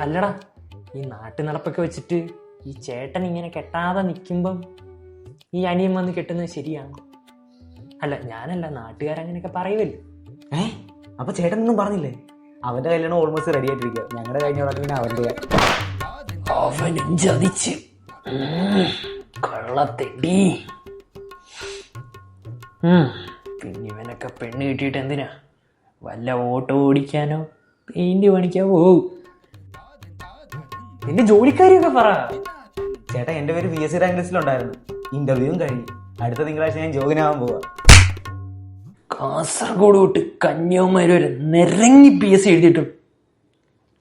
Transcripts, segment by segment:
അല്ലടാ, ഈ നാട്ടു നടപ്പൊക്കെ വെച്ചിട്ട് ഈ ചേട്ടൻ ഇങ്ങനെ കെട്ടാതെ നിൽക്കുമ്പം ഈ അനിയൻ വന്ന് കെട്ടുന്നത് ശരിയാണ്? അല്ല, ഞാനല്ല, നാട്ടുകാരങ്ങനെയൊക്കെ പറയുമല്ലോ. അപ്പൊ ചേട്ടൻ ഒന്നും പറഞ്ഞില്ലേ? അവന്റെ കല്യാണം ഓൾമോസ്റ്റ് റെഡി ആയിട്ടിരിക്കുക. ഞങ്ങളുടെ കഴിഞ്ഞ പിന്നെ അവന്റെ അവനും ചതിച്ച് കള്ളത്തെടി. പിന്നെ ഇവനൊക്കെ പെണ്ണ് കിട്ടിയിട്ട് എന്തിനാ? വല്ല ഓട്ടോ ഓടിക്കാനോ പെയിന്റ് പണിക്കാ പോവും. നിന്റെ ജോലിക്കാരിയൊക്കെ പറ. ചേട്ടാ, എന്റെ പേര് PSC റാങ്ക് ലിസ്റ്റിലുണ്ടായിരുന്നു. ഇന്റർവ്യൂവും കഴിഞ്ഞു. അടുത്ത തിങ്കളാഴ്ച ഞാൻ ജോഗിനാവാൻ പോവാ. കാസർഗോഡ് തൊട്ട് കന്യാകുമാരി വരെ നിരങ്ങി PSC എഴുതിയിട്ടും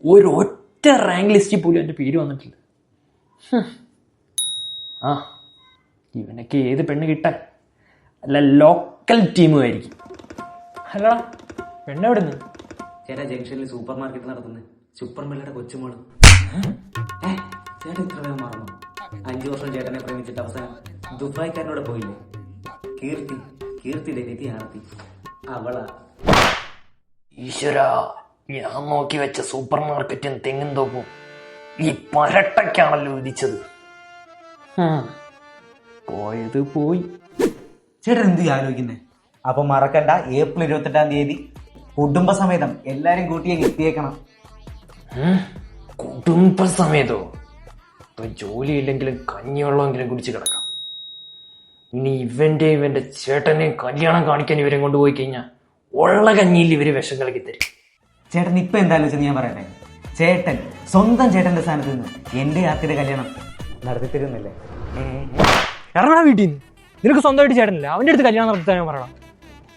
ഒരൊറ്റ റാങ്ക് ലിസ്റ്റിൽ പോലും എൻ്റെ പേര് വന്നിട്ടില്ല. ആ, ഇവനൊക്കെ ഏത് പെണ്ണ് കിട്ടാൻ? അല്ല, ലോക്കൽ ടീമുമായിരിക്കും. അല്ലടാ, പെണ്ണെവിടെ നിന്ന്? ചേട്ടാ, ജംഗ്ഷനിൽ സൂപ്പർ മാർക്കറ്റ് നടത്തുന്നത് സൂപ്പർ മെല്ലയുടെ കൊച്ചുമോള്. ചേട്ടൻ ഇത്ര വേഗം മറന്നു? 5 വർഷം ചേട്ടനെ പ്രേമിച്ചിട്ട് അവസാനം ദുബായ്ക്കാരനോട് പോയില്ലേ? കീർത്തിയുടെ രതിയാർത്തി അവളാ. ഈശ്വര, ഞാൻ നോക്കി വെച്ച സൂപ്പർ മാർക്കറ്റും തെങ്ങും തോപ്പും ഈ പരട്ടയ്ക്കാണല്ലോ വിധിച്ചത്. പോയത് പോയി. ചേട്ടൻ എന്ത് ആലോചിക്കുന്നേ? അപ്പൊ മറക്കണ്ട, ഏപ്രിൽ 28-ാം തീയതി കുടുംബസമേതം എല്ലാരും കൂട്ടി എത്തിയേക്കണം. കുടുംബസമേതോ? ഇപ്പൊ ജോലിയില്ലെങ്കിലും കഞ്ഞിവെള്ളമെങ്കിലും കുടിച്ച് കിടക്കാം. ഇനി ഇവന്റെ ചേട്ടനെ കല്യാണം കാണിക്കാൻ ഇവരെ കൊണ്ടുപോയി കഴിഞ്ഞാൽ ഉള്ള കഞ്ഞിയിൽ ഇവര് വിഷം കലക്കി തരും. ചേട്ടൻ ഇപ്പൊ എന്താ ആലോചിച്ചെന്ന് ഞാൻ പറയട്ടെ. ചേട്ടൻ സ്വന്തം ചേട്ടന്റെ സ്ഥാനത്ത് നിന്ന് എന്റെ യാത്രയുടെ കല്യാണം നടത്തി തരുന്നില്ലേ? ഇറങ്ങാ വീട്ടിൽ നിന്ന്. നിനക്ക് സ്വന്തമായിട്ട് ചേട്ടനില്ല, അവന്റെ അടുത്ത് കല്യാണം നടത്താൻ പറയണം.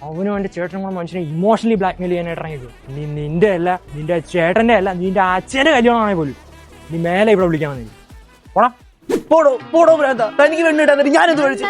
അവനും അവന്റെ ചേട്ടനും കൂടെ മനുഷ്യനെ ഇമോഷണലി ബ്ലാക്ക്മെയിൽ ചെയ്യാനായിട്ട് ഇറങ്ങിയത്. നീ നിന്റെ അല്ല, നിന്റെ ചേട്ടന്റെ അല്ല, നിന്റെ അച്ഛന്റെ കല്യാണമാണെങ്കിൽ പോലും നീ മേലെ ഇവിടെ വിളിക്കാൻ വന്നില്ല. പോടാ, പോടോ, തനിക്ക് പെണ്ണിട്ടാ ഞാനെന്ത് കഴിച്ചു?